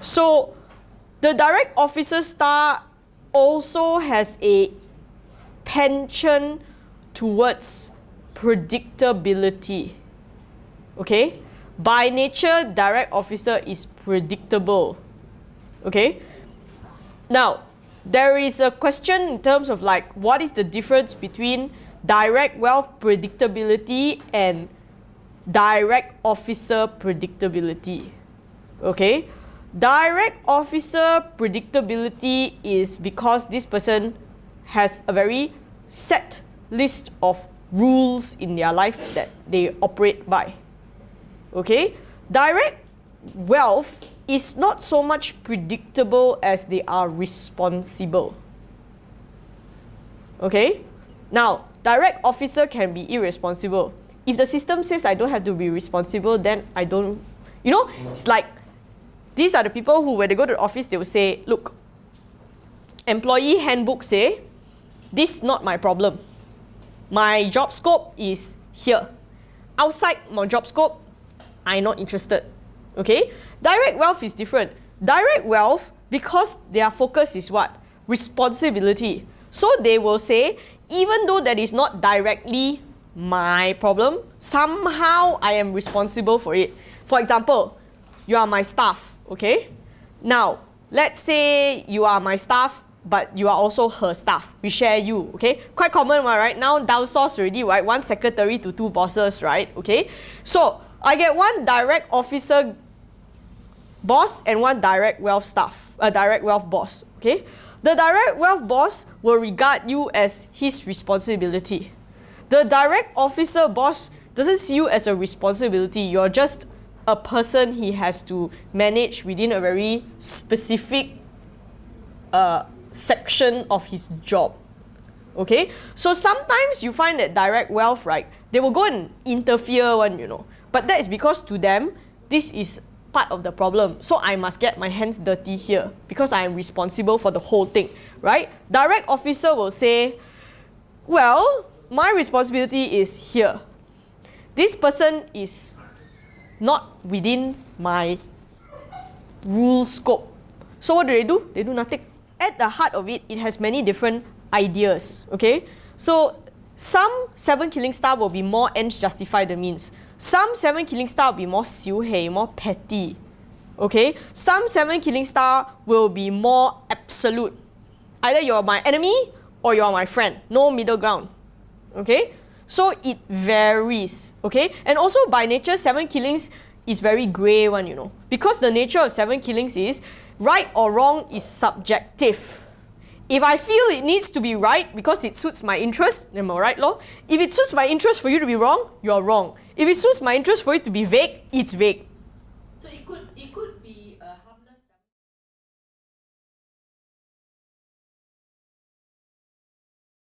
So the direct officer star also has a penchant towards predictability. Okay? By nature, direct officer is predictable. Okay? Now, there is a question in terms of like, what is the difference between direct wealth predictability and direct officer predictability? Okay? Direct officer predictability is because this person has a very set list of rules in their life that they operate by. Okay? Direct wealth is not so much predictable as they are responsible. Okay? Now, direct officer can be irresponsible. If the system says I don't have to be responsible, then I don't, you know, it's like, these are the people who, when they go to the office, they will say, look, employee handbook say, this is not my problem. My job scope is here. Outside my job scope, I'm not interested. Okay? Direct wealth is different. Direct wealth, because their focus is what? Responsibility. So they will say, even though that is not directly my problem, somehow I am responsible for it. For example, you are my staff, okay? Now, let's say you are my staff, but you are also her staff. We share you, okay? Quite common, right? Now, downsource already, right? One secretary to two bosses, right? Okay? So, I get one direct officer boss and one direct wealth direct wealth boss, okay? The direct wealth boss will regard you as his responsibility. The direct officer boss doesn't see you as a responsibility. You're just a person he has to manage within a very specific section of his job. Okay? So sometimes you find that direct wealth, right, they will go and interfere one, you know. But that is because to them, this is part of the problem. So I must get my hands dirty here because I am responsible for the whole thing, right? Direct officer will say, well, my responsibility is here. This person is not within my rule scope. So what do? They do nothing. At the heart of it, it has many different ideas, okay? So some 7 killing star will be more ends justify the means. Some 7 killing star will be more siu hei, more petty. Okay? Some 7 killing star will be more absolute. Either you're my enemy or you're my friend. No middle ground. Okay? So it varies. Okay? And also by nature, 7 killings is very grey one, you know. Because the nature of 7 killings is right or wrong is subjective. If I feel it needs to be right because it suits my interest, then I'm right, lor. If it suits my interest for you to be wrong, you're wrong. If it suits my interest for it to be vague, it's vague. So it could